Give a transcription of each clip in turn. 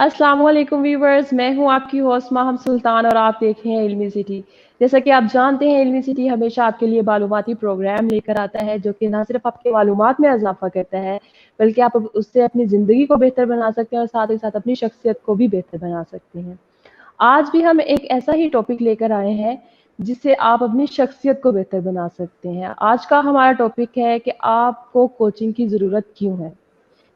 अस्सलाम वालेकुम व्यूवर्स, मैं हूं आपकी होस्ट माहम सुल्तान और आप देख रहे हैं इल्मी सिटी। जैसा कि आप जानते हैं, इल्मी सिटी हमेशा आपके लिए मालूमाती प्रोग्राम लेकर आता है जो कि ना सिर्फ आपके मालूमात में इजाफा करता है, बल्कि आप उससे अपनी ज़िंदगी को बेहतर बना सकते हैं और साथ ही साथ अपनी शख्सियत को भी बेहतर बना सकते हैं। आज भी हम एक ऐसा ही टॉपिक लेकर आए हैं जिससे आप अपनी शख्सियत को बेहतर बना सकते हैं। आज का हमारा टॉपिक है कि आपको कोचिंग की ज़रूरत क्यों है।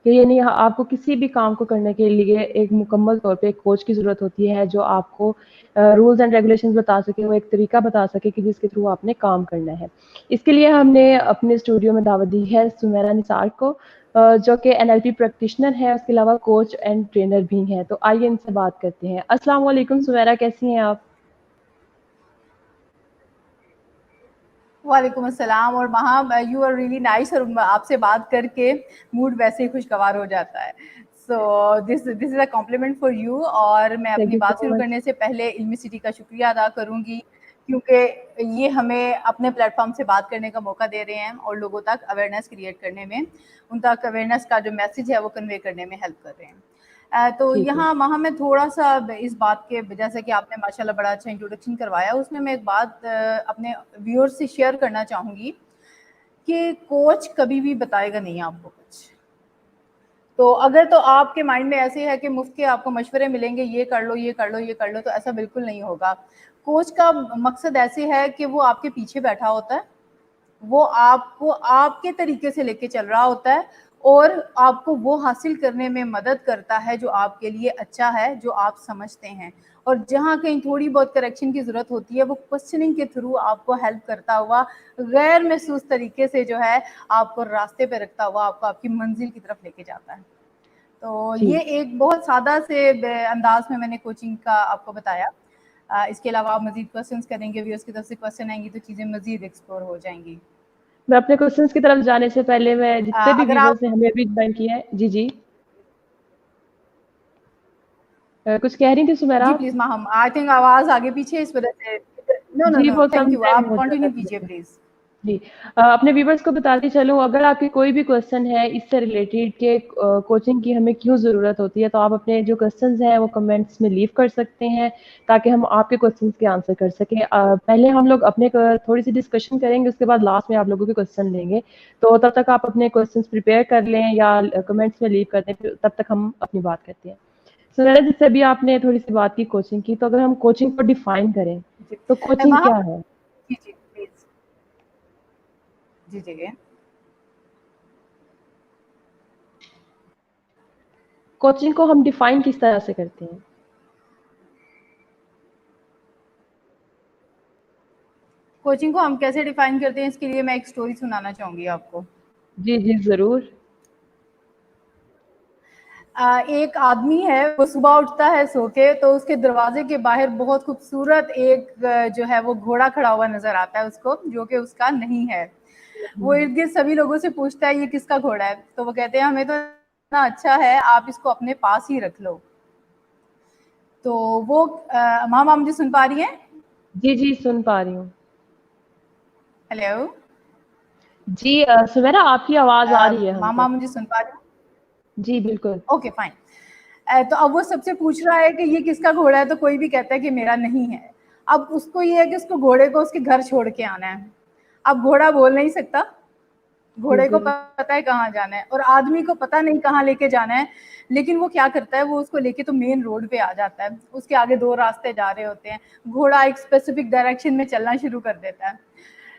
कि यानी आपको किसी भी काम को करने के लिए एक मुकम्मल तौर पे एक कोच की ज़रूरत होती है जो आपको रूल्स एंड रेगुलेशंस बता सके, वो एक तरीका बता सके कि जिसके थ्रू आपने काम करना है। इसके लिए हमने अपने स्टूडियो में दावत दी है सुमेरा निसार को, जो कि एनएलपी प्रैक्टिशनर है, उसके अलावा कोच एंड ट्रेनर भी हैं। तो आइए इनसे बात करते हैं। अस्सलाम वालेकुम सुमेरा, कैसी हैं आप? वालेकुम अस्सलाम। और महा, यू आर रियली नाइस। और आपसे बात करके मूड वैसे ही खुशगवार हो जाता है। So this is a compliment for you. और मैं थैंक अपनी यू बात सो शुरू मच। करने से पहले इल्मी सिटी का शुक्रिया अदा करूंगी, क्योंकि ये हमें अपने प्लेटफॉर्म से बात करने का मौका दे रहे हैं और लोगों तक अवेयरनेस क्रिएट करने में, उन तक अवेयरनेस का जो मैसेज है वो कन्वे करने में हेल्प कर रहे हैं। तो ठीक है। यहाँ वहाँ मैं थोड़ा सा इस बात के, जैसे कि आपने माशाल्लाह बड़ा अच्छा इंट्रोडक्शन करवाया, उसमें मैं एक बात अपने व्यूअर्स से शेयर करना चाहूँगी कि कोच कभी भी बताएगा नहीं आपको कुछ। तो अगर तो आपके माइंड में ऐसे है कि मुफ्त के आपको मशवरे मिलेंगे, ये कर लो, ये कर लो, ये कर लो, तो ऐसा बिल्कुल नहीं होगा। कोच का मकसद ऐसे है कि वो आपके पीछे बैठा होता है, वो आपको आपके तरीके से लेके चल रहा होता है और आपको वो हासिल करने में मदद करता है जो आपके लिए अच्छा है, जो आप समझते हैं। और जहाँ कहीं थोड़ी बहुत करेक्शन की ज़रूरत होती है, वो क्वेश्चनिंग के थ्रू आपको हेल्प करता हुआ गैर महसूस तरीके से जो है आपको रास्ते पे रखता हुआ आपको आपकी मंजिल की तरफ लेके जाता है। तो जी। ये एक बहुत सादा से अंदाज में मैंने कोचिंग का आपको बताया। इसके अलावा आप मज़ीद क्वेश्चंस करेंगे, व्यूअर्स की तरफ से क्वेश्चन आएंगी, तो चीज़ें मज़ीद एक्सप्लोर हो जाएंगी। मैं अपने क्वेश्चंस की तरफ जाने से पहले मैं जितने भी अगर आप व्यूवर्स ने हमें अभी ज्वाइन किया है, जी जी, कुछ कह रही थी सुमेरा जी आप? प्लीज माहम, आई थिंक आवाज आगे पीछे इस वजह से। नो नो जी, नो, वो थैंक सम यू, टाइम आप हो जाता कंटिन्यू है कीजिए थोड़ा-सा। प्लीज। जी। अपने व्यूवर्स को बताती चलूँ, अगर आपके कोई भी क्वेश्चन है इससे रिलेटेड कि कोचिंग की हमें क्यों ज़रूरत होती है, तो आप अपने जो क्वेश्चंस हैं वो कमेंट्स में लीव कर सकते हैं, ताकि हम आपके क्वेश्चंस के आंसर कर सकें। पहले हम लोग अपने क थोड़ी-सी डिस्कशन करेंगे, उसके बाद लास्ट में आप लोगों के क्वेश्चन लेंगे। तो तब तक आप अपने क्वेश्चंस प्रिपेयर कर लें या कमेंट्स में लीव कर दें, फिर तब तक हम अपनी बात करते हैं। सो मैंने जैसे अभी आपने थोड़ी-सी बात की कोचिंग की, तो अगर हम कोचिंग को डिफाइन करें, जी तो कोचिंग माहम, क्या है? जी जी प्लीज, जी जी। कोचिंग को हम डिफाइन किस तरह से करते हैं? कोचिंग को हम कैसे डिफाइन करते हैं, इसके लिए मैं एक स्टोरी सुनाना चाहूंगी आपको। जी, जी, ज़रूर। एक आदमी है, वो सुबह उठता है सो के, तो उसके दरवाजे के बाहर बहुत खूबसूरत एक जो है वो घोड़ा खड़ा हुआ नजर आता है उसको, जो कि उसका नहीं है। वो इर्द गिर्द सभी लोगों से पूछता है ये किसका घोड़ा है, तो वो कहते हैं हमें तो इतना अच्छा है, आप इसको अपने पास ही रख लो। तो वो मामा, मुझे सुन पा रही हैं? जी, जी, सुन पा रही हूँ। हेलो। जी, सुमेरा आपकी आवाज़ आ रही है हम मामा, तक। मुझे सुन पा रही हैं? जी, बिल्कुल। Okay fine. तो अब वो सबसे पूछ रहा है कि ये किसका घोड़ा है, तो कोई भी कहता है कि मेरा नहीं है। अब उसको ये है कि उसको घोड़े को उसके घर छोड़ के आना है। अब घोड़ा बोल नहीं सकता, घोड़े को बिल्कुल। पता है कहाँ जाना है और आदमी को पता नहीं कहाँ लेके जाना है। लेकिन वो क्या करता है, वो उसको लेके तो मेन रोड पे आ जाता है। उसके आगे दो रास्ते जा रहे होते हैं, घोड़ा एक स्पेसिफिक डायरेक्शन में चलना शुरू कर देता है।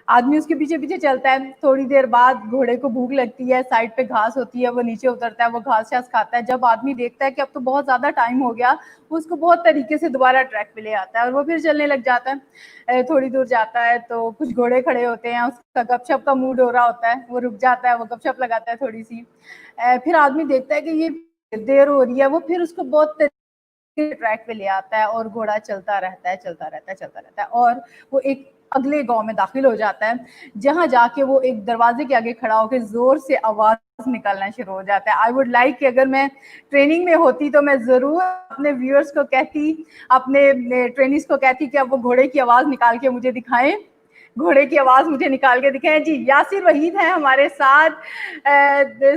आदमी उसके पीछे पीछे चलता है। थोड़ी देर बाद घोड़े को भूख लगती है, साइड पे घास होती है, वो नीचे उतरता है, वो घास शास खाता है। जब आदमी देखता है कि अब तो बहुत ज्यादा टाइम हो गया, वो उसको बहुत तरीके से दोबारा ट्रैक पे ले आता है और वो फिर चलने लग जाता है। थोड़ी दूर जाता है तो कुछ घोड़े खड़े होते हैं, उसका गपशप का मूड हो रहा होता है, वो रुक जाता है, वो गपशप लगाता है थोड़ी सी। फिर आदमी देखता है कि ये देर हो रही है, वो फिर उसको बहुत ट्रैक पे ले आता है और घोड़ा चलता रहता है, चलता रहता है, चलता रहता है और वो एक अगले गांव में दाखिल हो जाता है, जहां जाके वो एक दरवाजे के आगे खड़ा होकर जोर से आवाज निकालना शुरू हो जाता है। आई वुड लाइक कि अगर मैं ट्रेनिंग में होती तो मैं जरूर अपने व्यूअर्स को कहती, अपने ट्रेनिंग्स को कहती कि अब वो घोड़े की आवाज निकाल के मुझे दिखाएं, घोड़े की आवाज मुझे निकाल के दिखे हैं। जी यासिर वहीद है हमारे साथ।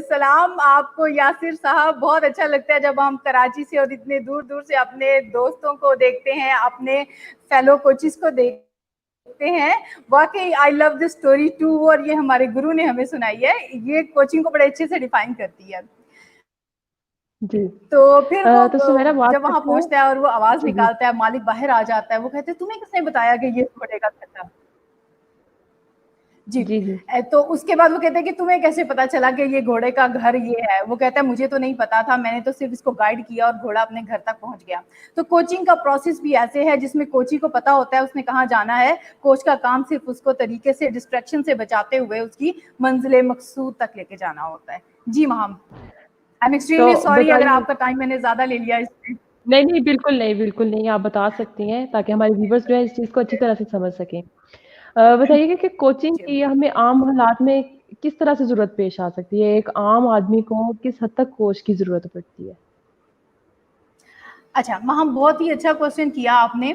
सलाम आपको यासिर साहब। बहुत अच्छा लगता है जब हम कराची से और इतने दूर दूर से अपने दोस्तों को देखते हैं, अपने फेलो कोचिस को देखते हैं। वाकई I love this story too, और ये हमारे गुरु ने हमें सुनाई है। ये कोचिंग को बड़े अच्छे से डिफाइन करती है। जी। तो फिर वो तो सुमेरा बात जब वहां करते हैं। पहुंचता है और वो आवाज जी जी। निकालता है, मालिक बाहर आ जाता है, वो कहते हैं तुम्हें किसने बताया कि ये घोड़े का घर था। जी। जी जी। तो उसके बाद वो कहते हैं कि तुम्हें कैसे पता चला कि ये घोड़े का घर ये है। वो कहता है मुझे तो नहीं पता था, मैंने तो सिर्फ इसको गाइड किया और घोड़ा अपने घर तक पहुंच गया। तो कोचिंग का प्रोसेस भी ऐसे है जिसमें कोची को पता होता है उसने कहाँ जाना है। कोच का काम सिर्फ उसको तरीके से डिस्ट्रैक्शन से बचाते हुए उसकी मंजिल मकसूद तक लेके जाना होता है। जी मैम, आई एम तो एक्सट्रीमली सॉरी अगर बताइए। आपका टाइम मैंने ज्यादा ले लिया इसमें। नहीं नहीं, बिल्कुल नहीं, बिल्कुल नहीं, आप बता सकती हैं ताकि हमारे व्यूवर्स जो है इस चीज़ को अच्छी तरह से समझ सकें। बताइएगा कि कोचिंग की हमें आम हालात में किस तरह से ज़रूरत पेश आ सकती है? एक आम आदमी को किस हद तक कोच की ज़रूरत पड़ती है? अच्छा, वहाँ बहुत ही अच्छा क्वेश्चन किया आपने।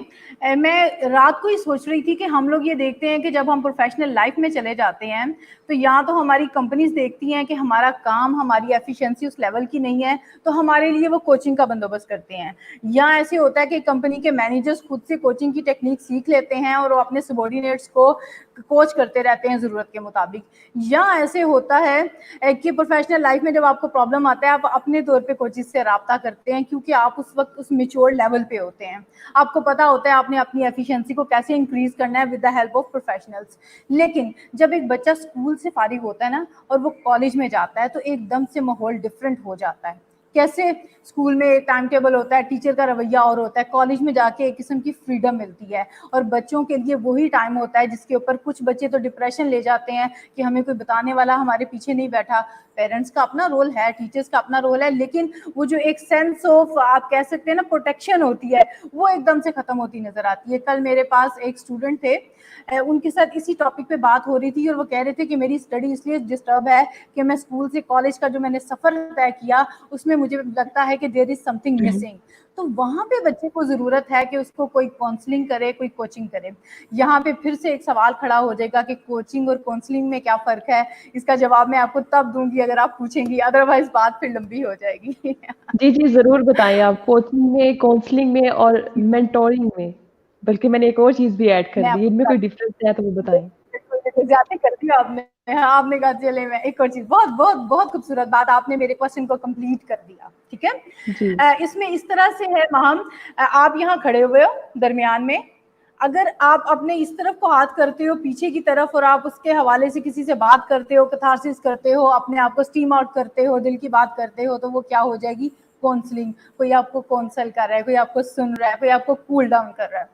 मैं रात को ही सोच रही थी कि हम लोग ये देखते हैं कि जब हम प्रोफेशनल लाइफ में चले जाते हैं, तो या तो हमारी कंपनीज़ देखती हैं कि हमारा काम, हमारी एफिशिएंसी उस लेवल की नहीं है, तो हमारे लिए वो कोचिंग का बंदोबस्त करते हैं। या ऐसे होता है कि कंपनी के मैनेजर्स खुद से कोचिंग की टेक्निक सीख लेते हैं और वो अपने सबॉर्डिनेट्स को कोच करते रहते हैं ज़रूरत के मुताबिक। या ऐसे होता है कि प्रोफेशनल लाइफ में जब आपको प्रॉब्लम आता है, आप अपने तौर पे कोचिज़ से राब्ता करते हैं, क्योंकि आप उस वक्त उस मैच्योर लेवल पे होते हैं। आपको पता होता है आपने अपनी एफिशिएंसी को कैसे इंक्रीज करना है with the help of professionals. लेकिन जब एक बच्चा स्कूल से फारिग होता है ना और वो कॉलेज में जाता है, तो एकदम से माहौल डिफरेंट हो जाता है। कैसे? स्कूल में एक टाइम टेबल होता है, टीचर का रवैया और होता है। कॉलेज में जाके एक किस्म की फ्रीडम मिलती है, और बच्चों के लिए वही टाइम होता है जिसके ऊपर कुछ बच्चे तो डिप्रेशन ले जाते हैं कि हमें कोई बताने वाला हमारे पीछे नहीं बैठा। पेरेंट्स का अपना रोल है, टीचर्स का अपना रोल है, लेकिन वो जो एक सेंस ऑफ आप कह सकते हैं ना प्रोटेक्शन होती है, वो एकदम से खत्म होती नजर आती है। कल मेरे पास एक स्टूडेंट थे, उनके साथ इसी टॉपिक पे बात हो रही थी, और वो कह रहे थे कि मेरी स्टडी इसलिए डिस्टर्ब है कि मैं स्कूल से कॉलेज का जो मैंने सफर तय किया उसमें मुझे लगता है कि देयर इज समथिंग मिसिंग। तो वहां पे बच्चे को जरूरत है कि उसको कोई काउंसलिंग करे, कोई कोचिंग करे। यहाँ पे फिर से एक सवाल खड़ा हो जाएगा कि कोचिंग और काउंसलिंग में क्या फर्क है। इसका जवाब मैं आपको तब दूंगी अगर आप पूछेंगी, अदरवाइज बात फिर लंबी हो जाएगी। जी, जी, ज़रूर बताएँ आप कोचिंग में, काउंसलिंग में और मेंटोरिंग में। बल्कि मैंने एक और चीज़ भी ऐड कर मैं दी है, आपको इनमें कोई बताती डिफरेंस है तो वो बताएँ? हूँ, ज्यादा कर दिया आपने। हाँ, आपने कहा चले मैं एक और चीज, बहुत बहुत बहुत खूबसूरत बात, आपने मेरे क्वेश्चन को कंप्लीट कर दिया। ठीक जी। है। इसमें इस तरह से है माहम, आप यहाँ खड़े हुए हो दरमियान में, अगर आप अपने इस तरफ को हाथ करते हो पीछे की तरफ और आप उसके हवाले से किसी से बात करते हो, कथारसिस करते हो, अपने आप को स्टीम आउट करते हो, दिल की बात करते हो, तो वो क्या हो जाएगी? काउंसलिंग। कोई आपको काउंसल कर रहा है, कोई आपको सुन रहा है, कोई आपको कूल डाउन कर रहा है।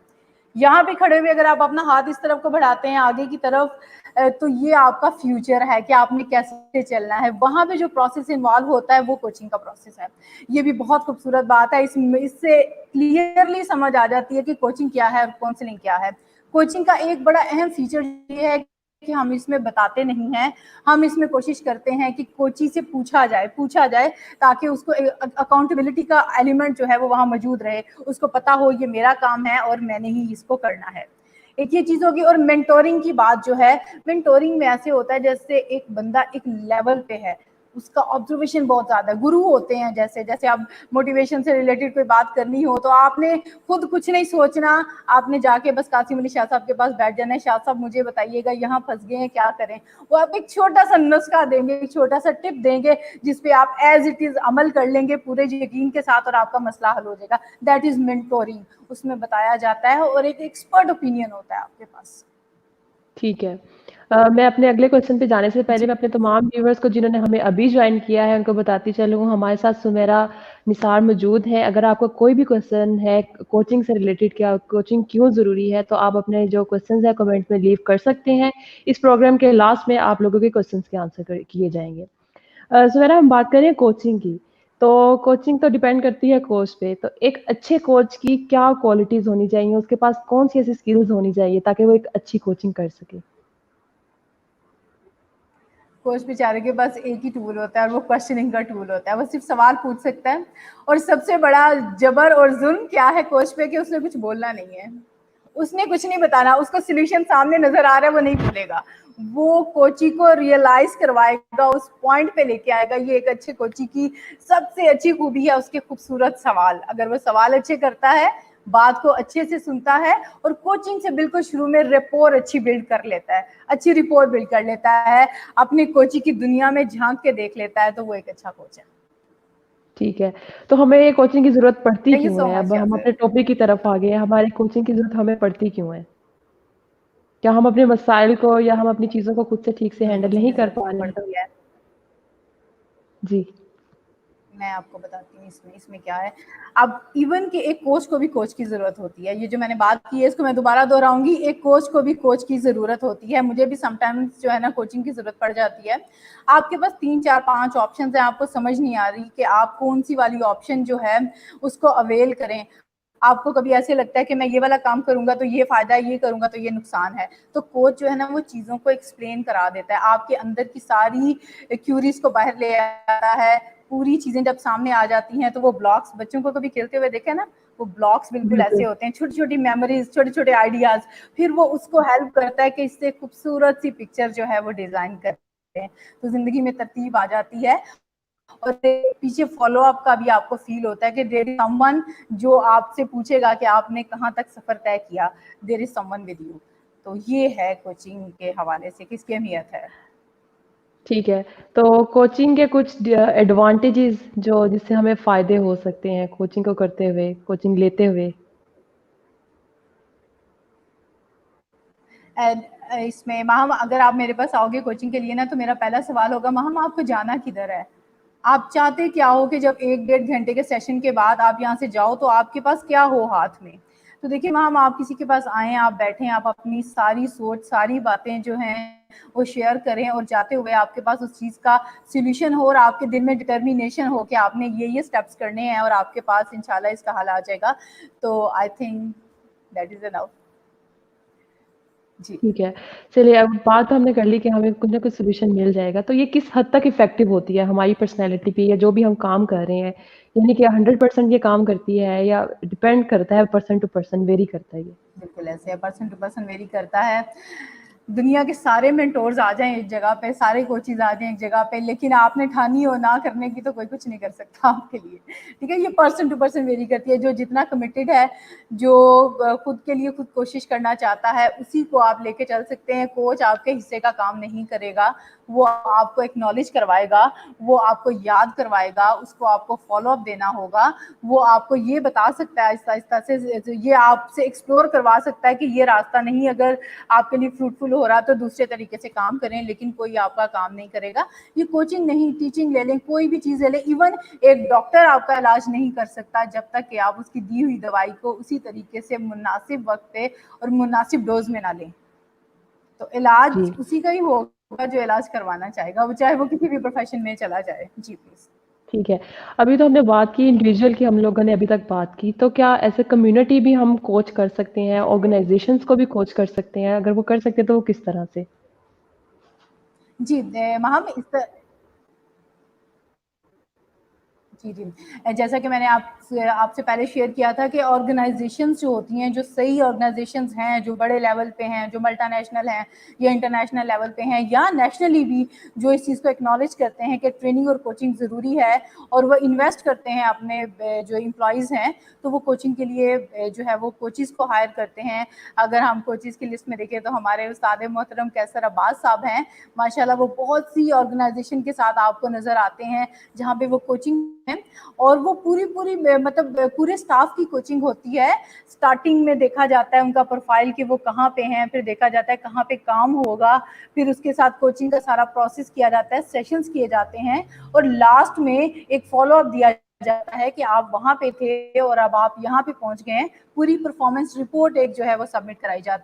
यहाँ पे खड़े हुए अगर आप अपना हाथ इस तरफ को बढ़ाते हैं आगे की तरफ, तो ये आपका फ्यूचर है कि आपने कैसे चलना है। वहां पे जो प्रोसेस इन्वॉल्व होता है वो कोचिंग का प्रोसेस है। ये भी बहुत खूबसूरत बात है, इससे क्लियरली समझ आ जाती है कि कोचिंग क्या है और काउंसलिंग क्या है। कोचिंग का एक बड़ा अहम फीचर ये है कि हम इसमें बताते नहीं हैं, हम इसमें कोशिश करते हैं कि कोची से पूछा जाए ताकि उसको अकाउंटेबिलिटी का एलिमेंट जो है वो वहां मौजूद रहे, उसको पता हो ये मेरा काम है और मैंने ही इसको करना है। एक ये चीज होगी। और मेंटोरिंग की बात जो है, मेंटोरिंग में ऐसे होता है जैसे एक बंदा एक लेवल पे है, उसका ऑब्जर्वेशन बहुत ज्यादा है। गुरु होते हैं, जैसे जैसे आप मोटिवेशन से रिलेटेड कोई बात करनी हो तो आपने खुद कुछ नहीं सोचना, आपने जाके बस कासिम अली शाह साहब के पास बैठ जाना है, शाह साहब मुझे बताइएगा यहाँ फंस गए हैं क्या करें। वो आप एक छोटा सा नुस्खा देंगे, एक छोटा सा टिप देंगे जिसपे आप एज इट इज अमल कर लेंगे पूरे यकीन के साथ और आपका मसला हल हो जाएगा। That is mentoring. उसमें बताया जाता है और एक एक्सपर्ट ओपिनियन होता है आपके पास। ठीक है। मैं अपने अगले क्वेश्चन पे जाने से पहले जी मैं अपने तमाम व्यूअर्स को जिन्होंने हमें अभी जॉइन किया है उनको बताती चलूँ हमारे साथ सुमेरा निसार मौजूद है। अगर आपको कोई भी क्वेश्चन है कोचिंग से रिलेटेड क्या कोचिंग क्यों ज़रूरी है तो आप अपने जो क्वेश्चंस हैं कमेंट में लीव कर सकते हैं। इस प्रोग्राम के लास्ट में आप लोगों के क्वेश्चंस के आंसर किए जाएंगे। सुमेरा हम बात करें कोचिंग की, तो कोचिंग तो डिपेंड करती है कोच पे। तो एक अच्छे कोच की क्या क्वालिटीज़ होनी चाहिए? उसके पास कौन-सी ऐसी स्किल्स होनी चाहिए ताकि वो एक अच्छी कोचिंग कर सके? कोच बेचारे के पास एक ही टूल होता है और वो क्वेश्चनिंग का टूल होता है। वो सिर्फ सवाल पूछ सकता है, और सबसे बड़ा जबर और जुल्म क्या है कोच पे कि उसने कुछ बोलना नहीं है। उसने कुछ नहीं बताना, उसको सॉल्यूशन सामने नजर आ रहा है, वो नहीं भूलेगा। वो कोची को रियलाइज करवाएगा, उस पॉइंट पे लेके आएगा। ये एक अच्छे कोची की सबसे अच्छी खूबी है, उसके खूबसूरत सवाल। अगर वो सवाल अच्छे करता है, बात को अच्छे से सुनता है और कोचिंग से बिल्कुल शुरू में रेपोर अच्छी बिल्ड कर लेता है, अच्छी रिपोर्ट बिल्ड कर लेता है, अपनी कोची की दुनिया में झांक के देख लेता है, तो वो एक अच्छा कोच है। ठीक है। तो हमें कोचिंग की ज़रूरत पड़ती थैंक यू क्यों सो है? अब मच हम यासर। अपने टॉपिक की तरफ आ गए हैं, हमारी कोचिंग की ज़रूरत हमें पड़ती क्यों है? क्या हम अपने मसाइल को या हम अपनी चीज़ों को खुद से ठीक से हैंडल कोचिंग नहीं की कर जरूरत पा क्यों रहे हैं? पड़ती है, जी, मैं आपको बताती हूँ इसमें इसमें क्या है। अब इवन कि एक कोच को भी कोच की जरूरत होती है। ये जो मैंने बात की है इसको मैं दोबारा दोहराऊंगी, एक कोच को भी कोच की जरूरत होती है। मुझे भी समटाइम्स जो है ना कोचिंग की जरूरत पड़ जाती है। आपके पास 3 4 5 ऑप्शन है, आपको समझ नहीं आ रही कि आप कौन सी वाली ऑप्शन जो है उसको अवेल करें। आपको कभी ऐसे लगता है कि मैं ये वाला काम करूंगा तो ये फायदा है, ये करूंगा तो ये नुकसान है। तो कोच जो है ना वो चीजों को एक्सप्लेन करा देता है, आपके अंदर की सारी क्यूरीज को बाहर ले आता है। पूरी चीजें जब सामने आ जाती हैं तो वो ब्लॉक्स, बच्चों को कभी खेलते हुए देखे ना, वो ब्लॉक्स बिल्कुल ऐसे बिल्कुल। होते हैं, छोटी छोटी मेमोरीज, छोटे छोटे आइडियाज। फिर वो उसको हेल्प करता है कि इससे खूबसूरत सी पिक्चर जो है वो डिजाइन करते हैं, तो जिंदगी में तरतीब आ जाती है। और पीछे फॉलो अप का भी आपको फील होता है कि देयर इज समवन जो आपसे पूछेगा कि आपने कहाँ तक सफर तय किया, there is someone with you. तो ये है कोचिंग के हवाले से किसकी अहमियत है। ठीक है। तो कोचिंग के कुछ एडवांटेजेस जो जिससे हमें फ़ायदे हो सकते हैं कोचिंग को करते हुए, कोचिंग लेते हुए? इसमें माहम अगर आप मेरे पास आओगे कोचिंग के लिए ना, तो मेरा पहला सवाल होगा, माहम आपको जाना किधर है, आप चाहते क्या हो कि जब 1 1.5 घंटे के सेशन के बाद आप यहाँ से जाओ तो आपके पास क्या हो हाथ में। तो देखिए माहम, आप किसी के पास आए, आप बैठे, आप अपनी सारी सोच, सारी बातें जो हैं वो शेयर करें और जाते हुए आपके पास उस चीज़ का सोल्यूशन हो और आपके दिल में डिटर्मिनेशन हो कि आपने ये स्टेप्स करने हैं और आपके पास इंशाल्लाह इसका हल आ जाएगा। तो I think that is enough. जी ठीक है। चलिए अब बात हमने कर ली कि हमें कुछ ना कुछ सॉल्यूशन मिल जाएगा, तो ये किस हद तक इफ़ेक्टिव होती है हमारी पर्सनैलिटी पे या जो भी हम काम कर रहे हैं? यानी कि 100% ये काम करती है या डिपेंड करता है पर्सन टू पर्सन वेरी करता है ये? बिल्कुल ऐसे है, पर्सन टू पर्सन वेरी करता है। दुनिया के सारे मेंटोर्स आ जाएं एक जगह पे, सारे कोचेज आ जाएं एक जगह पे, लेकिन आपने ठानी हो ना करने की तो कोई कुछ नहीं कर सकता आपके लिए। ठीक है, ये पर्सन टू पर्सन वेरी करती है। जो जितना कमिटेड है, जो खुद के लिए खुद कोशिश करना चाहता है, उसी को आप लेके चल सकते हैं। कोच आपके हिस्से का काम नहीं करेगा, वो आपको एक्नॉलेज करवाएगा, वो आपको याद करवाएगा, उसको आपको फॉलो अप देना होगा। वो आपको ये बता सकता है आहिस्ता आहिस्ता से, ये आपसे एक्सप्लोर करवा सकता है कि ये रास्ता नहीं अगर आपके लिए फ्रूटफुल हो रहा तो दूसरे तरीके से काम करें, लेकिन कोई आपका काम नहीं करेगा। ये कोचिंग नहीं, टीचिंग ले लें, कोई भी चीज़ ले लें, इवन एक डॉक्टर आपका इलाज नहीं कर सकता जब तक कि आप उसकी दी हुई दवाई को उसी तरीके से मुनासिब वक्त पे और मुनासिब डोज में ना लें। तो इलाज जी, उसी का ही होगा जो इलाज करवाना चाहेगा, वो चाहे वो किसी भी प्रोफेशन में चला जाए। जी प्लीज। ठीक है। अभी तो हमने बात की इंडिविजुअल की हम लोगों ने अभी तक बात की, तो क्या एज़ अ कम्युनिटी भी हम कोच कर सकते हैं, ऑर्गनाइज़ेशंस को भी कोच कर सकते हैं? अगर वो कर सकते हैं तो वो किस तरह से? जी हम इस जी, जी। जैसा कि मैंने आपसे आपसे पहले शेयर किया था कि ऑर्गेनाइज़ेशंस जो होती हैं, जो सही ऑर्गेनाइज़ेशंस हैं, जो बड़े लेवल पे हैं, जो मल्टीनेशनल हैं या इंटरनेशनल लेवल पे हैं या नेशनली भी, जो इस चीज़ को एक्नॉलेज करते हैं कि ट्रेनिंग और कोचिंग ज़रूरी है और वो इन्वेस्ट करते हैं अपने जो एम्प्लॉइज़ हैं, तो वो कोचिंग के लिए जो है वो कोचेज़ को हायर करते हैं। अगर हम कोचेज़ की लिस्ट में देखें तो हमारे उस्ताद मोहतरम कैसर अब्बास साहब हैं, माशाल्लाह वो बहुत सी ऑर्गेनाइज़ेशन के साथ आपको नज़र आते हैं, जहाँ पे वो कोचिंग है और वो पूरी पूरी मतलब पूरे स्टाफ की कोचिंग होती है। स्टार्टिंग में देखा जाता है उनका प्रोफाइल कि वो कहाँ पे हैं, फिर देखा जाता है कहाँ पे काम होगा, फिर उसके साथ कोचिंग का सारा प्रोसेस किया जाता है, सेशंस किए जाते हैं और लास्ट में एक फॉलो अप दिया जाता है कि आप वहाँ पे थे और अब आप यहाँ पे पहुंच गए हैं। पूरी परफॉर्मेंस रिपोर्ट एक जो है वो सबमिट कराई जाती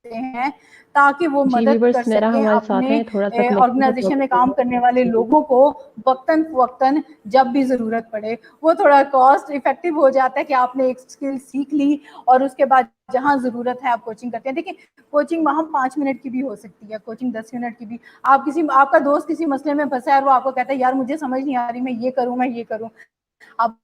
है। हैं ताकि वो जी मदद कर व्यूअर्स मेरा सकें हमारे साथ अपने हैं, थोड़ा-सा कनेक्शन का ऑर्गेनाइजेशन में प्रॉब्लम काम है। करने वाले जी। लोगों को वक़्तन-फ़वक़्तन जब भी ज़रूरत पड़े, वो थोड़ा कॉस्ट इफ़ेक्टिव हो जाता है कि आपने एक स्किल सीख ली और उसके बाद जहाँ ज़रूरत है आप कोचिंग करते हैं। देखिए, कोचिंग वहाँ 5 मिनट की भी हो सकती है, कोचिंग 10 मिनट की भी। आपका दोस्त किसी मसले में फँसा है और वो आपको कहता है, यार मुझे समझ नहीं आ रही, मैं ये करूँ। आप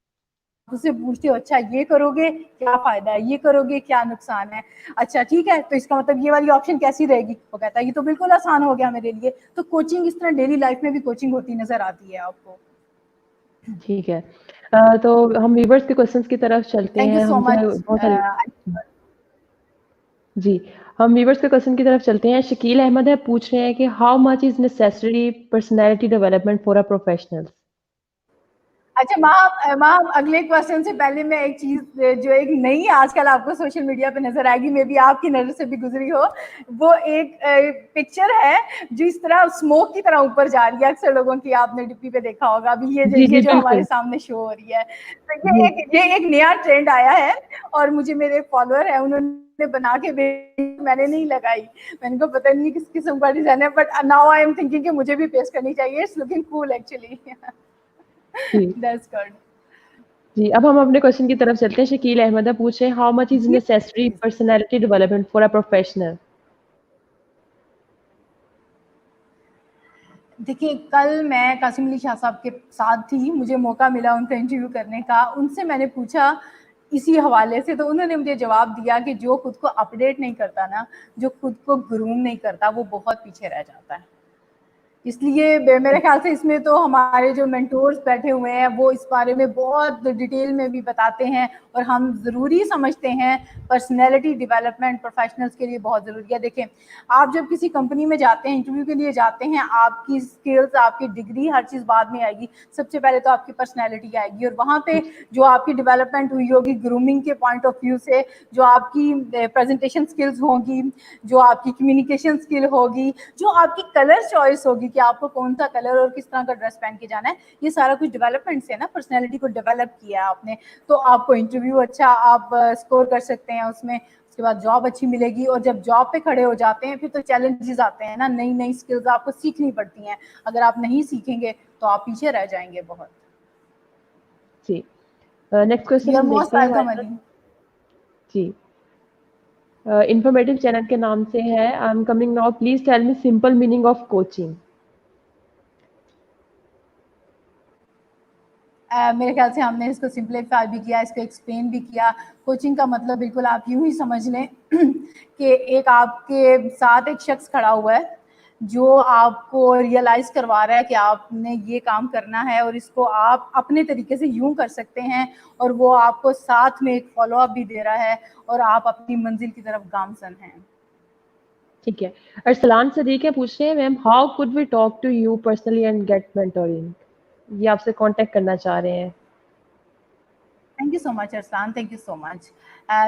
उससे पूछते हो, अच्छा ये करोगे क्या फायदा है, ये करोगे क्या नुकसान है, अच्छा ठीक है तो इसका मतलब ये वाली ऑप्शन कैसी रहेगी, वो कहता है ये तो बिल्कुल आसान हो गया मेरे लिए। तो कोचिंग इस तरह डेली लाइफ में भी कोचिंग होती नजर आती है आपको। ठीक है। तो हम व्यूअर्स के क्वेश्चंस की तरफ चलते थैंक यू हैं। सो हमसे मच। बहुत सारे जी, हम व्यूअर्स के क्वेश्चन की तरफ चलते हैं। शकील अहमद है, पूछ रहे हैं कि how much is necessary personality development for a professional? अच्छा माम अगले क्वेश्चन से पहले मैं एक चीज जो एक नई आजकल आपको सोशल मीडिया पे नजर आएगी, मे बी आपकी नजर से भी गुजरी हो, वो एक पिक्चर है जो इस तरह स्मोक की तरह ऊपर जा रही है। अक्सर लोगों की आपने डीपी पे देखा होगा। अभी जी, ये जी, जो हमारे बिल्कुल। सामने शो हो रही है, तो जी, ये एक नया ट्रेंड आया है और मुझे मेरे एक फॉलोअर है, उन्होंने बना के मैंने नहीं लगाई, मैंने को पता नहीं किस किस्म का डिजाइन है, but now I am thinking कि मुझे भी पेस्ट करनी चाहिए। It's looking cool actually. जी। That's good. जी, अब हम अपने क्वेश्चन की तरफ चलते हैं। शकील अहमद है, पूछ रहे हैं हाउ मच इज़ जी necessary please. Personality development for a professional? देखिए, कल मैं कासिम अली शाह साहब के साथ थी, मुझे मौका मिला उनका इंटरव्यू करने का। उनसे मैंने पूछा इसी हवाले से, तो उन्होंने मुझे जवाब दिया कि जो खुद को अपडेट नहीं करता ना, जो खुद को ग्रूम नहीं करता, वो बहुत पीछे रह जाता है। इसलिए मेरे ख्याल से इसमें तो हमारे जो मेंटोर्स बैठे हुए हैं वो इस बारे में बहुत डिटेल में भी बताते हैं और हम ज़रूरी समझते हैं। पर्सनैलिटी डेवलपमेंट प्रोफेशनल्स के लिए बहुत ज़रूरी है। देखें, आप जब किसी कंपनी में जाते हैं, इंटरव्यू के लिए जाते हैं, आपकी स्किल्स, आपकी डिग्री, हर चीज़ बाद में आएगी। सबसे पहले तो आपकी पर्सनैलिटी आएगी और वहाँ पे जो आपकी डेवलपमेंट हुई होगी ग्रूमिंग के पॉइंट ऑफ व्यू से, जो आपकी प्रेजेंटेशन स्किल्स होंगी, जो आपकी कम्युनिकेशन स्किल होगी, जो आपकी कलर चॉइस होगी कि आपको कौन सा कलर और किस तरह का ड्रेस पहन के जाना है, ये सारा कुछ डेवलपमेंट से ना, पर्सनैलिटी को डेवलप किया आपने, तो आपको इंटरव्यू अच्छा आप स्कोर कर सकते हैं उसमें। उसके बाद जॉब अच्छी मिलेगी और जब जॉब पे खड़े हो जाते हैं फिर तो चैलेंजेस आते हैं ना, नई नई स्किल्स आपको सीखनी पड़ती हैं। अगर आप नहीं सीखेंगे तो आप पीछे रह जाएंगे बहुत। जी। नेक्स्ट क्वेश्चन यू आर हम मोस्ट देखते हैं वेलकम हमारे पास। अली। जी। इन्फॉर्मेटिव चैनल के नाम से है। I am coming now, please tell me simple meaning of coaching. मेरे ख्याल से हमने इसको सिंप्लीफाई भी किया, इसको एक्सप्लेन भी किया। कोचिंग का मतलब बिल्कुल आप यूं ही समझ लें कि एक आपके साथ एक शख्स खड़ा हुआ है जो आपको रियलाइज करवा रहा है कि आपने ये काम करना है और इसको आप अपने तरीके से यूं कर सकते हैं, और वो आपको साथ में एक फॉलो अप भी दे रहा है और आप अपनी मंजिल की तरफ गामजन हैं। ठीक है। अरसलान सदीक है, पूछ रहे हैं ma'am how could we talk to you personally and get mentoring? ये आपसे कांटेक्ट करना चाह रहे हैं। Thank you so much Arsan, thank you so much.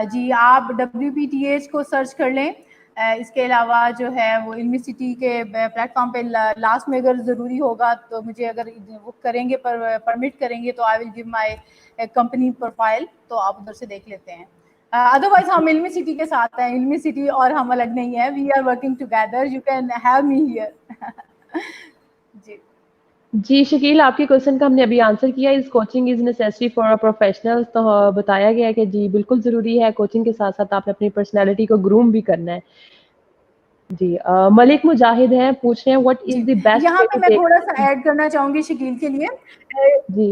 जी, आप WPTH को सर्च कर लें। इसके अलावा जो है वो इल्मी सिटी के प्लेटफॉर्म पे लास्ट में अगर ज़रूरी होगा तो मुझे अगर वो करेंगे, परमिट करेंगे तो I will give my company profile, तो आप उधर से देख लेते हैं। अदरवाइज हम इल्मी सिटी के साथ हैं, इल्मी सिटी और हम अलग नहीं है, we are working together, you can have me here. जी जी, शकील आपके क्वेश्चन का हमने अभी आंसर किया। Is coaching is necessary for a professional? तो बताया गया है कि जी बिल्कुल ज़रूरी है। कोचिंग के साथ-साथ आपने अपनी पर्सनैलिटी को ग्रूम भी करना है। जी, मलिक मुजाहिद हैं, पूछ रहे हैं व्हाट जी, इज़ द बेस्ट यहाँ वे पे टू मैं टेक थोड़ा सा ऐड करना चाहूंगी शकील के लिए। जी,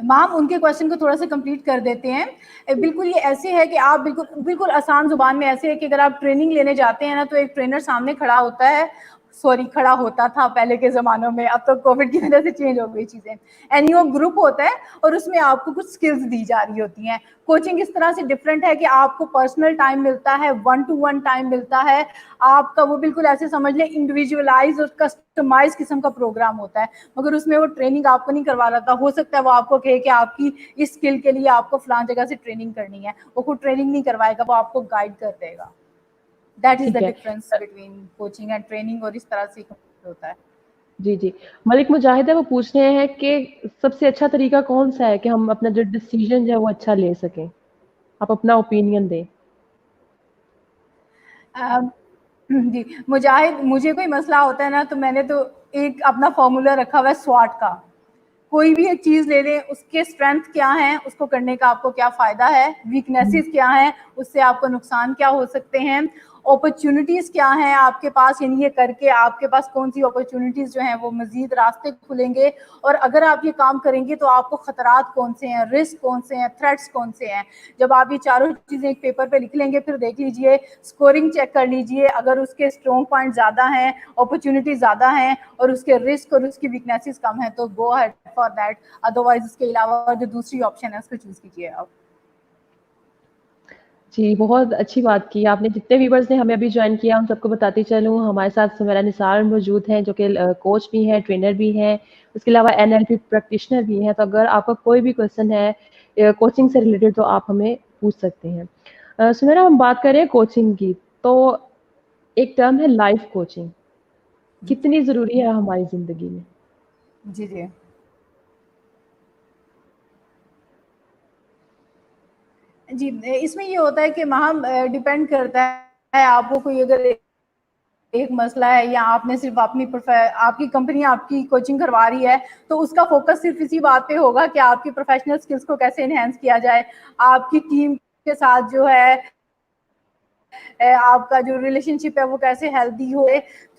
मैम उनके क्वेश्चन को थोड़ा सा कंप्लीट कर देते हैं। बिल्कुल ये ऐसे है कि आप बिल्कुल बिल्कुल आसान जुबान में ऐसे है कि अगर आप ट्रेनिंग लेने जाते हैं ना, तो एक ट्रेनर सामने खड़ा होता है, सॉरी खड़ा होता था पहले के ज़मानों में, अब तो कोविड की वजह से चेंज हो गई चीज़ें। एनईओ ग्रुप होता है और उसमें आपको कुछ स्किल्स दी जा रही होती हैं। कोचिंग इस तरह से डिफरेंट है कि आपको पर्सनल टाइम मिलता है, 1-to-1 टाइम मिलता है आपका, वो बिल्कुल ऐसे समझ लें इंडिविजुअलाइज और कस्टमाइज किस्म का प्रोग्राम होता है। मगर उसमें वो ट्रेनिंग आपको नहीं करवा रहा था, हो सकता है वो आपको कहे कि आपकी इस स्किल के लिए आपको फलां जगह से ट्रेनिंग करनी है, वो खुद ट्रेनिंग नहीं करवाएगा, वो आपको गाइड कर देगा। दैट इज ठीक द है। Difference between coaching and training, और इस तरह से होता है। जी, जी। मलिक मुजाहिद है, वो पूछ रहे हैं कि सबसे अच्छा तरीका कौन-सा है कि हम अपना जो डिसीज़न जो है वो अच्छा ले सकें? आप अपना ओपिनियन दें। जी, मुझे कोई मसला होता है ना, तो मैंने तो एक अपना फॉर्मूला रखा हुआ है स्वॉट का। कोई भी एक चीज ले लें, उसके स्ट्रेंथ क्या है, उसको करने का आपको क्या फायदा है, वीकनेसेस क्या है, उससे आपको नुकसान क्या हो सकते हैं, अपॉर्चुनिटीज क्या हैं आपके पास, यानी ये करके आपके पास कौन सी अपॉर्चुनिटीज जो हैं वो मजीद रास्ते खुलेंगे, और अगर आप ये काम करेंगे तो आपको खतरात कौन से हैं, रिस्क कौन से हैं, थ्रेट्स कौन से हैं। जब आप ये चारों चीजें एक पेपर पे लिख लेंगे, फिर देख लीजिए, स्कोरिंग चेक कर लीजिए, अगर उसके स्ट्रॉन्ग पॉइंट ज्यादा हैं, अपॉर्चुनिटी ज्यादा हैं, और उसके रिस्क और उसकी वीकनेसेस कम है, तो go ahead for that. Otherwise उसके अलावा जो दूसरी ऑप्शन है उसको चूज कीजिए आप। जी, बहुत अच्छी बात की आपने। जितने व्यूअर्स ने हमें अभी जॉइन किया, उन सबको बताती चलूँ, हमारे साथ सुमेरा निसार मौजूद हैं, जो कि कोच भी हैं, ट्रेनर भी हैं, उसके अलावा एनएलपी प्रैक्टिशनर भी हैं। तो अगर आपका कोई भी क्वेश्चन है कोचिंग से रिलेटेड, तो आप हमें पूछ सकते हैं। सुमेरा, हम बात करें कोचिंग की, तो एक टर्म है लाइफ कोचिंग। कितनी ज़रूरी है हमारी ज़िंदगी में? जी जी जी, इसमें ये होता है कि महाम डिपेंड करता है आपको, कोई अगर एक मसला है या आपने सिर्फ आपकी कंपनी आपकी कोचिंग करवा रही है, तो उसका फोकस सिर्फ इसी बात पे होगा कि आपकी प्रोफेशनल स्किल्स को कैसे एनहेंस किया जाए, आपकी टीम के साथ जो है आपका जो रिलेशनशिप है वो कैसे हेल्दी हो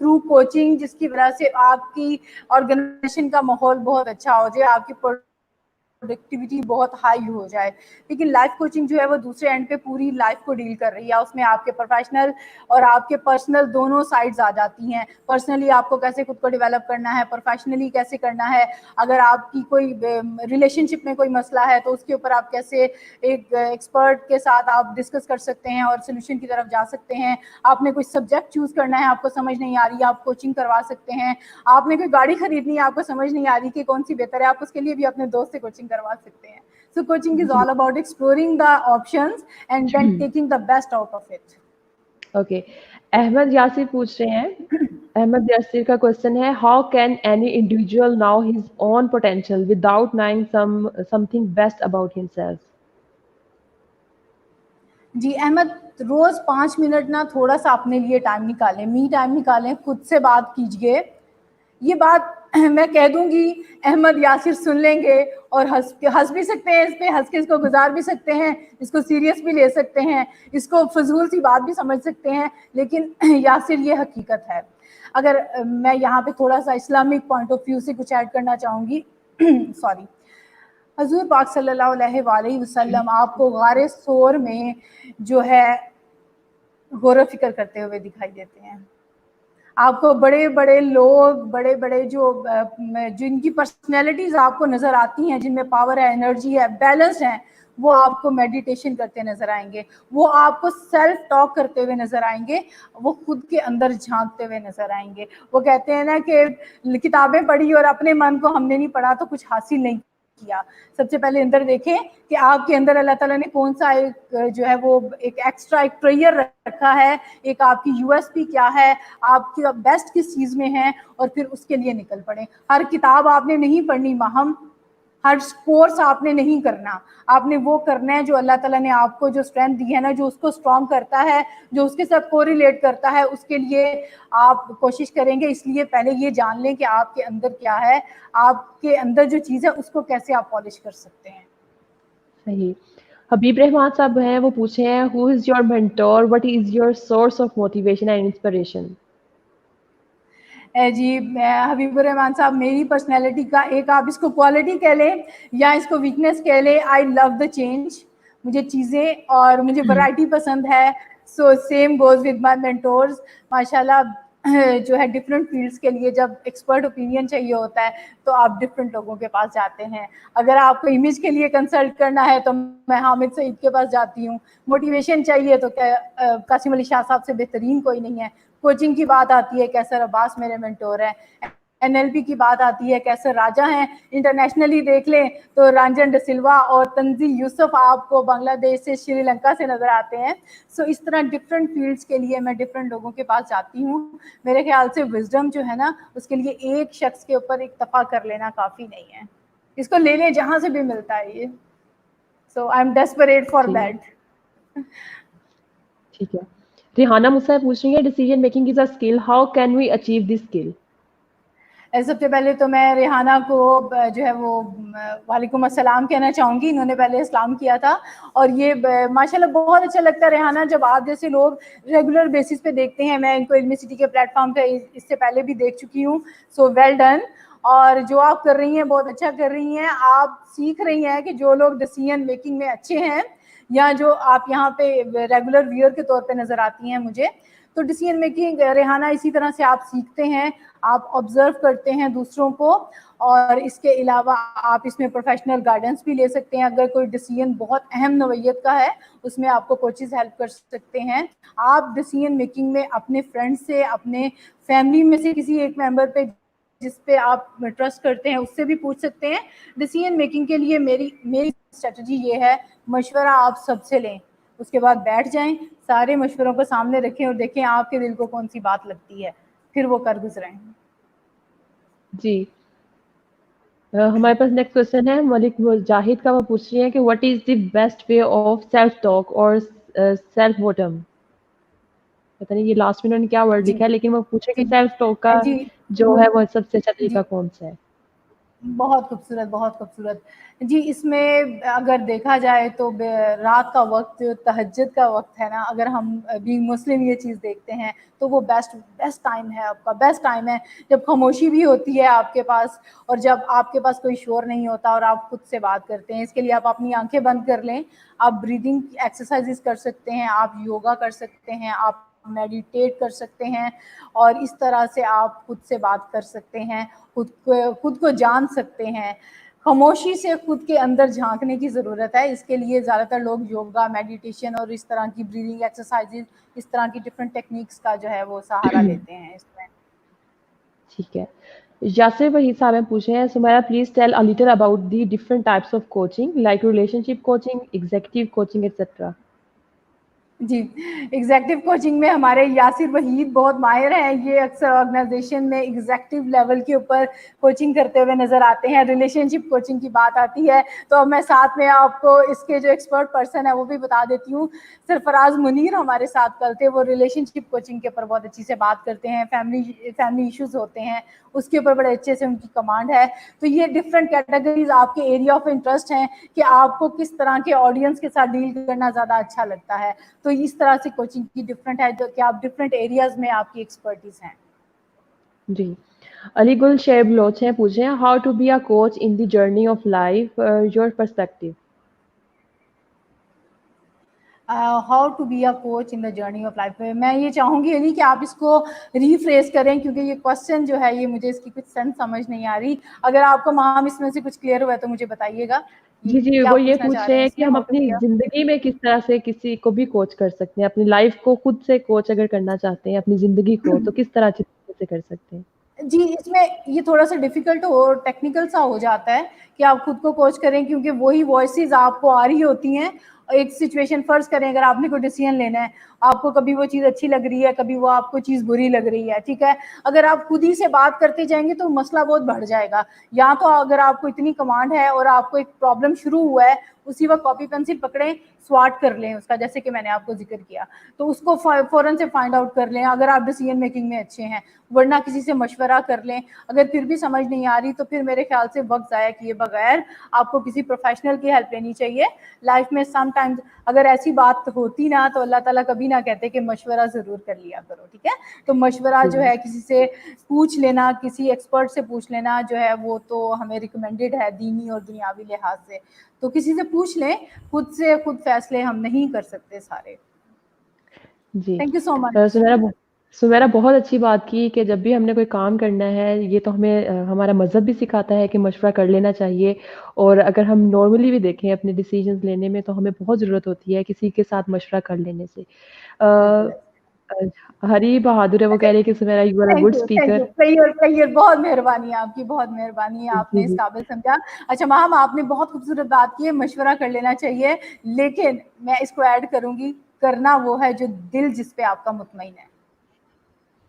थ्रू कोचिंग, जिसकी वजह से आपकी ऑर्गेनाइजेशन का माहौल बहुत अच्छा हो जाए, आपकी प्रोडक्टिविटी बहुत हाई हो जाए। लेकिन लाइफ कोचिंग जो है वो दूसरे एंड पे पूरी लाइफ को डील कर रही है, उसमें आपके प्रोफेशनल और आपके पर्सनल दोनों साइड्स आ जाती हैं। पर्सनली आपको कैसे खुद को डेवलप करना है, प्रोफेशनली कैसे करना है, अगर आपकी कोई रिलेशनशिप में कोई मसला है तो उसके ऊपर आप कैसे एक एक्सपर्ट के साथ आप डिस्कस कर सकते हैं और सोल्यूशन की तरफ जा सकते हैं। आपने कोई सब्जेक्ट चूज करना है, आपको समझ नहीं आ रही, आप कोचिंग करवा सकते हैं। आपने कोई गाड़ी खरीदनी है, आपको समझ नहीं आ रही कि कौन सी बेहतर है, आप उसके लिए भी अपने दोस्त से कोचिंग करवा सकते हैं। So coaching is जी। all about exploring the options and then taking the best out of it. Okay, Ahmed Yasir पूछ रहे हैं। अहमद यासिर का क्वेश्चन है, how can any individual know his own potential without knowing something best about himself? जी अहमद, रोज 5 minute ना थोड़ा सा अपने लिए टाइम निकालें, मी टाइम निकालें, खुद से बात कीजिए। ये बात मैं कह दूंगी, अहमद यासिर सुन लेंगे और हंस भी सकते हैं, इस पे हंस के इसको गुजार भी सकते हैं, इसको सीरियस भी ले सकते हैं, इसको फजूल सी बात भी समझ सकते हैं, लेकिन यासिर ये हकीकत है। अगर मैं यहाँ पे थोड़ा सा इस्लामिक पॉइंट ऑफ व्यू से कुछ ऐड करना चाहूँगी सॉरी, हजूर पाक सल्लल्लाहु अलैहि वसल्लम आपको गारे सोर में जो है गौर फिक्र करते हुए दिखाई देते हैं। आपको बड़े बड़े लोग, बड़े बड़े जो जिनकी पर्सनैलिटीज आपको नजर आती हैं, जिनमें पावर है, एनर्जी है, बैलेंस है, वो आपको मेडिटेशन करते नजर आएंगे, वो आपको सेल्फ टॉक करते हुए नजर आएंगे, वो खुद के अंदर झांकते हुए नजर आएंगे। वो कहते हैं ना कि किताबें पढ़ी और अपने मन को हमने नहीं पढ़ा तो कुछ हासिल नहीं किया। सबसे पहले अंदर देखें कि आपके अंदर अल्लाह ताला ने कौन सा एक जो है वो एक एक्स्ट्रा एक ट्रेयर रखा है, एक आपकी यूएसपी क्या है, आपकी बेस्ट किस चीज में है, और फिर उसके लिए निकल पड़े। हर किताब आपने नहीं पढ़नी माहम, हर कोर्स आपने नहीं करना, आपने वो करना है जो अल्लाह ताला ने आपको जो स्ट्रेंथ दी है ना, जो उसको स्ट्रॉन्ग करता है, जो उसके साथ कोरिलेट करता है, उसके लिए आप कोशिश करेंगे। इसलिए पहले ये जान लें कि आपके अंदर क्या है, आपके अंदर जो चीज़ है उसको कैसे आप पॉलिश कर सकते हैं। सही। हबीब रहमान साहब हैं, वो पूछे हैं, who is your mentor, what is your source of motivation and inspiration? जी हबीबुर रहमान साहब, मेरी पर्सनैलिटी का एक आप इसको क्वालिटी कह लें या इसको वीकनेस कह लें, आई लव द चेंज। मुझे चीज़ें और मुझे वैरायटी पसंद है। So same goes with my mentors. माशाल्लाह जो है डिफरेंट फील्ड्स के लिए जब एक्सपर्ट ओपिनियन चाहिए होता है तो आप डिफरेंट लोगों के पास जाते हैं। अगर आपको इमेज के लिए कंसल्ट करना है तो मैं हामिद सईद के पास जाती हूँ। मोटिवेशन चाहिए तो कासिम अली शाह साहब से बेहतरीन कोई नहीं है। कोचिंग की बात आती है, कैसर अब्बास मेरे मेंटोर हैं। एनएलपी की बात आती है, कैसर राजा हैं। इंटरनेशनली देख लें तो रंजन डिसिल्वा और तंजी यूसुफ आपको बांग्लादेश से, श्रीलंका से नजर आते हैं। सो इस तरह डिफरेंट फील्ड्स के लिए मैं डिफरेंट लोगों के पास जाती हूँ। मेरे ख्याल से विजडम जो है ना, उसके लिए एक शख्स के ऊपर इक्तफा कर लेना काफी नहीं है, इसको ले लें जहां से भी मिलता है ये। So I am desperate for जी, दैट। ठीक है। रिहाना मुझसे पूछ रही है, decision making is a skill, how can we achieve this skill? सबसे पहले तो मैं रेहाना को जो है वो वालेकुम अस्सलाम कहना चाहूँगी। इन्होंने पहले इस्लाम किया था और ये माशाल्लाह बहुत अच्छा लगता है रेहाना, जब आप जैसे लोग रेगुलर बेसिस पे देखते हैं। मैं इनको इल्मी सिटी के प्लेटफॉर्म पे इससे पहले भी देख चुकी हूँ, सो वेल डन। और जो आप कर रही हैं बहुत अच्छा कर रही हैं। आप सीख रही हैं कि जो लोग डिसीजन मेकिंग में अच्छे हैं या जो आप यहाँ पे रेगुलर व्यूअर के तौर पे नजर आती हैं मुझे, तो डिसीजन मेकिंग रेहाना इसी तरह से आप सीखते हैं, आप ऑब्जर्व करते हैं दूसरों को। और इसके अलावा आप इसमें प्रोफेशनल गाइडेंस भी ले सकते हैं। अगर कोई डिसीजन बहुत अहम नौइयत का है उसमें आपको कोचेस हेल्प कर सकते हैं। आप डिसीजन मेकिंग में अपने फ्रेंड से, अपने फैमिली में से किसी एक मेंबर पे जिस पे आप ट्रस्ट करते हैं उससे भी पूछ सकते हैं। डिसीजन मेकिंग के लिए मेरी मेरी स्ट्रेटजी ये है, मशवरा आप सबसे लें, उसके बाद बैठ जाएं, सारे मशवरों को सामने रखें और देखें आपके दिल को कौन सी बात लगती है, फिर वो कर गुजरें। जी। हमारे पास नेक्स्ट क्वेश्चन है मलिक जाहिद का। वो पूछ रही है कि what is the best way of self talk और सेल्फ बॉटम? पता नहीं ये लास्ट में उन्होंने क्या वर्ड जी लिखा है, लेकिन वो पूछे कि जी सेल्फ टॉक का जी जो है वो सबसे अच्छा तरीका जी, कौन सा है? बहुत खूबसूरत, बहुत खूबसूरत। जी, इसमें अगर देखा जाए तो रात का वक्त, तहज्जुद का वक्त है ना, अगर हम बीइंग मुस्लिम ये चीज़ देखते हैं तो वो बेस्ट बेस्ट टाइम है, आपका बेस्ट टाइम है, जब खामोशी भी होती है आपके पास और जब आपके पास कोई शोर नहीं होता और आप खुद से बात करते हैं। इसके लिए आप अपनी आंखें बंद कर लें, आप ब्रीदिंग एक्सरसाइजेस कर सकते हैं, आप योगा कर सकते हैं, आप मेडिटेट कर सकते हैं और इस तरह से आप खुद से बात कर सकते हैं, खुद को जान सकते हैं। खामोशी से खुद के अंदर झांकने की ज़रूरत है। इसके लिए ज़्यादातर लोग योगा, मेडिटेशन और इस तरह की ब्रीदिंग एक्सरसाइजेज, इस तरह की डिफरेंट टेक्निक्स का जो है वो सहारा लेते हैं इसमें। ठीक है। यासिर वहीद साहब हैं पूछे हैं, Sumaira please tell a little about the different types of coaching like relationship coaching, executive coaching etcetera. जी, एग्ज़ेक्टिव कोचिंग में हमारे यासिर वहीद बहुत माहिर हैं। ये अक्सर ऑर्गेनाइजेशन में एग्ज़ेक्टिव लेवल के ऊपर कोचिंग करते हुए नज़र आते हैं। रिलेशनशिप कोचिंग की बात आती है तो अब मैं साथ में आपको इसके जो एक्सपर्ट पर्सन है वो भी बता देती हूँ। सरफराज मुनीर हमारे साथ कल थे, वो रिलेशनशिप कोचिंग के ऊपर बहुत अच्छी से बात करते हैं। फैमिली इश्यूज होते हैं उसके ऊपर बड़े अच्छे से उनकी कमांड है। तो ये डिफरेंट कैटेगरीज आपके एरिया ऑफ इंटरेस्ट हैं कि आपको किस तरह के ऑडियंस के साथ डील करना ज़्यादा अच्छा लगता है। तो इस तरह से कोचिंग की डिफरेंट है, जो कि आप डिफरेंट एरियाज में आपकी एक्सपर्टीज हैं। जी। अली गुल शेब बलोच हैं पूछे हैं, how to be a coach in the journey of life, your perspective. How to be a coach in the journey of life. मैं ये चाहूंगी अली कि आप इसको रीफ्रेस करें, क्योंकि ये क्वेश्चन जो है ये मुझे इसकी कुछ सेंस समझ नहीं आ रही। अगर आपको माम इसमें से कुछ क्लियर हुआ है तो मुझे बताइएगा जी, जी, क्या वो ये पूछना चाह पूछ रहे रहे हैं हैं कि इसमें, हम हाउ टू अपनी बी अ। ज़िंदगी में किस तरह से किसी को भी कोच कर सकते हैं, अपनी लाइफ को खुद से कोच अगर करना चाहते हैं, अपनी ज़िंदगी को, तो किस तरह से कर सकते हैं? जी, इसमें ये थोड़ा-सा डिफ़िकल्ट और टेक्निकल सा हो जाता है कि आप खुद को कोच करें, क्योंकि वही वॉइसेज़ आपको आ रही होती हैं। एक सिचुएशन फ़र्ज़ करें, अगर आपने कोई डिसीज़न लेना है, आपको कभी वो चीज़ अच्छी लग रही है, कभी वो आपको चीज़ बुरी लग रही है, ठीक है? अगर आप खुद ही से बात करते जाएँगे तो मसला बहुत बढ़ जाएगा। या तो अगर आपको इतनी कमांड है और आपको एक प्रॉब्लम शुरू हुआ है, उसी वक़्त कॉपी पेंसिल पकड़ें, स्वाट कर लें उसका, जैसे कि मैंने आपको ज़िक्र किया। तो उसको फ़ौरन से फाइंड आउट कर लें अगर आप डिसीज़न मेकिंग में अच्छे हैं, वरना किसी से मशवरा कर लें। अगर फिर भी समझ नहीं आ रही तो फिर मेरे ख्याल से वक्त ज़ाया किए बगैर आपको किसी प्रोफेशनल की हेल्प लेनी चाहिए। लाइफ में समटाइम्स अगर ऐसी बात होती ना तो अल्लाह ताला कभी ना कहते कि मशवरा ज़रूर कर लिया करो, ठीक है? तो मशवरा जो जी, है किसी से पूछ लेना, किसी एक्सपर्ट से पूछ लेना जो है वो तो हमें रिकमेंडेड है दीनी और दुनियावी लिहाज से। तो किसी से पूछ लें, खुद से खुद फैसले हम नहीं कर सकते सारे। जी। Thank you so much. Sumera बहुत अच्छी बात की कि जब भी हमने कोई काम करना है, ये तो हमें हमारा मज़हब भी सिखाता है कि मशवरा कर लेना चाहिए। और अगर हम नॉर्मली भी देखें अपने डिसीजंस लेने में, तो हमें बहुत ज़रूरत होती है किसी के साथ मशवरा कर लेने से। अ बिल्कुल है। हरी बहादुर है, वो कह रही है कि Sumera you are a good thank you, speaker. सही सही है, बहुत मेहरबानी है आपकी, बहुत मेहरबानी है, जी, आपने इस जी। काबिल समझा। अच्छा माम, आपने बहुत खूबसूरत बात की है, मशवरा कर लेना चाहिए, लेकिन मैं इसको ऐड करूंगी, करना वो है जो दिल जिस पे आपका मुतमईन है,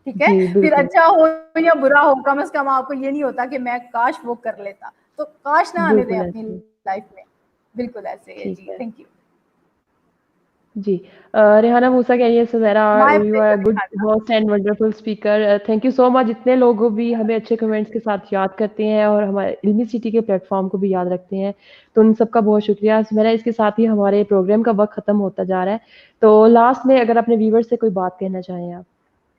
ठीक है? जी, फिर बिल्कुल। अच्छा हो या बुरा हो, कम से कम आपको ये नहीं होता कि मैं काश वो कर लेता। तो काश ना आने दें बिल्कुल अपनी ऐसे ही। लाइफ में। बिल्कुल ऐसे ही है ठीक जी, है। Thank you. जी। रेहाना मूसा कह रही है, Suzaira my you are a pleasure good Rihana. Host and wonderful speaker. Thank you so much. इतने लोग भी हमें अच्छे कमेंट्स के साथ याद करते हैं और हमारे इल्मी सिटी के प्लेटफ़ॉर्म को भी याद रखते हैं। तो उन सबका बहुत शुक्रिया। सुमेरा, इसके साथ ही हमारे प्रोग्राम का वक़्त ख़त्म होता जा रहा है। तो लास्ट में अगर अपने व्यूअर्स से कोई बात कहना चाहें आप?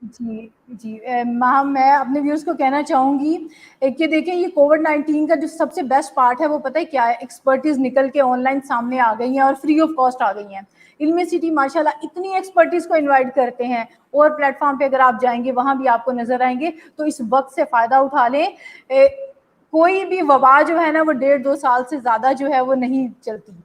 जी, जी। मैं अपने व्यूअर्स को कहना चाहूँगी कि देखिए ये कोविड-19 का जो सबसे बेस्ट पार्ट है वो पता है क्या है? एक्सपर्टीज़ निकल के ऑनलाइन सामने आ गई हैं और फ्री ऑफ कॉस्ट आ गई हैं। इल्मी सिटी माशाल्लाह इतनी एक्सपर्टीज़ को इनवाइट करते हैं और प्लेटफ़ॉर्म पे अगर आप जाएँगे वहाँ भी आपको नज़र आएँगे, तो इस वक़्त से फ़ायदा उठा लें। कोई भी वबा जो है ना वो 1.5-2 साल से ज़्यादा जो है वो नहीं चलती।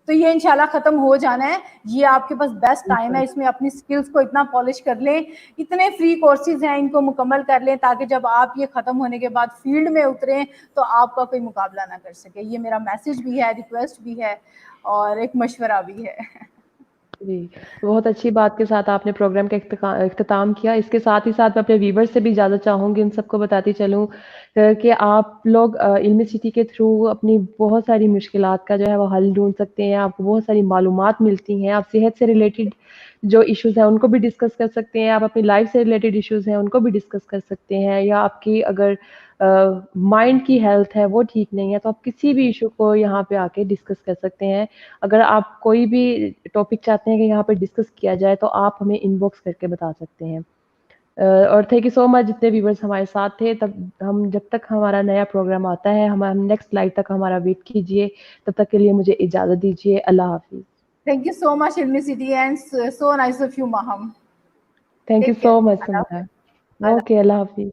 तो ये इंशाल्लाह खत्म हो जाना है। ये आपके पास बेस्ट टाइम है, इसमें अपनी स्किल्स को इतना पॉलिश कर लें, इतने फ्री कोर्सेज़ हैं इनको मुकम्मल कर लें ताकि जब आप ये खत्म होने के बाद फील्ड में उतरें तो आपका कोई मुकाबला ना कर सके। ये मेरा मैसेज भी है, रिक्वेस्ट भी है और एक मशवरा भी है। जी, बहुत अच्छी बात के साथ आपने प्रोग्राम का इख्तिताम किया। इसके साथ ही साथ मैं अपने व्यूअर्स से भी इजाज़त चाहूँगी, उन सबको बताती चलूँ कि आप लोग इल्मी सिटी के थ्रू अपनी बहुत सारी मुश्किलात का जो है वो हल ढूँढ सकते हैं। आपको बहुत सारी मालूमात मिलती हैं। आप सेहत से रिलेटेड जो इश्यूज़ हैं, उनको भी डिस्कस कर सकते हैं। आप अपनी लाइफ़ से रिलेटेड इश्यूज़ हैं, उनको भी डिस्कस कर सकते हैं या आपकी अगर माइंड की हेल्थ है, वो ठीक नहीं है, तो आप किसी भी इश्यू को यहाँ पे आके डिस्कस कर सकते हैं। अगर आप कोई भी टॉपिक चाहते हैं कि यहाँ पे डिस्कस किया जाए, तो आप हमें इनबॉक्स करके बता सकते हैं। और थैंक यू सो मच जितने व्यूअर्स हमारे साथ थे। तब हम जब तक हमारा नया प्रोग्राम आता है, हम नेक्स्ट लाइव तक हमारा वेट कीजिए। तब तक के लिए मुझे इजाज़त दीजिए। अल्लाह हाफ़िज़। Thank you so much, Ilmi City, and so nice of you, Maham. Thank you Take so care. Much Allah Sumera. Hafiz. Allah okay, Allah हाफ़िज़।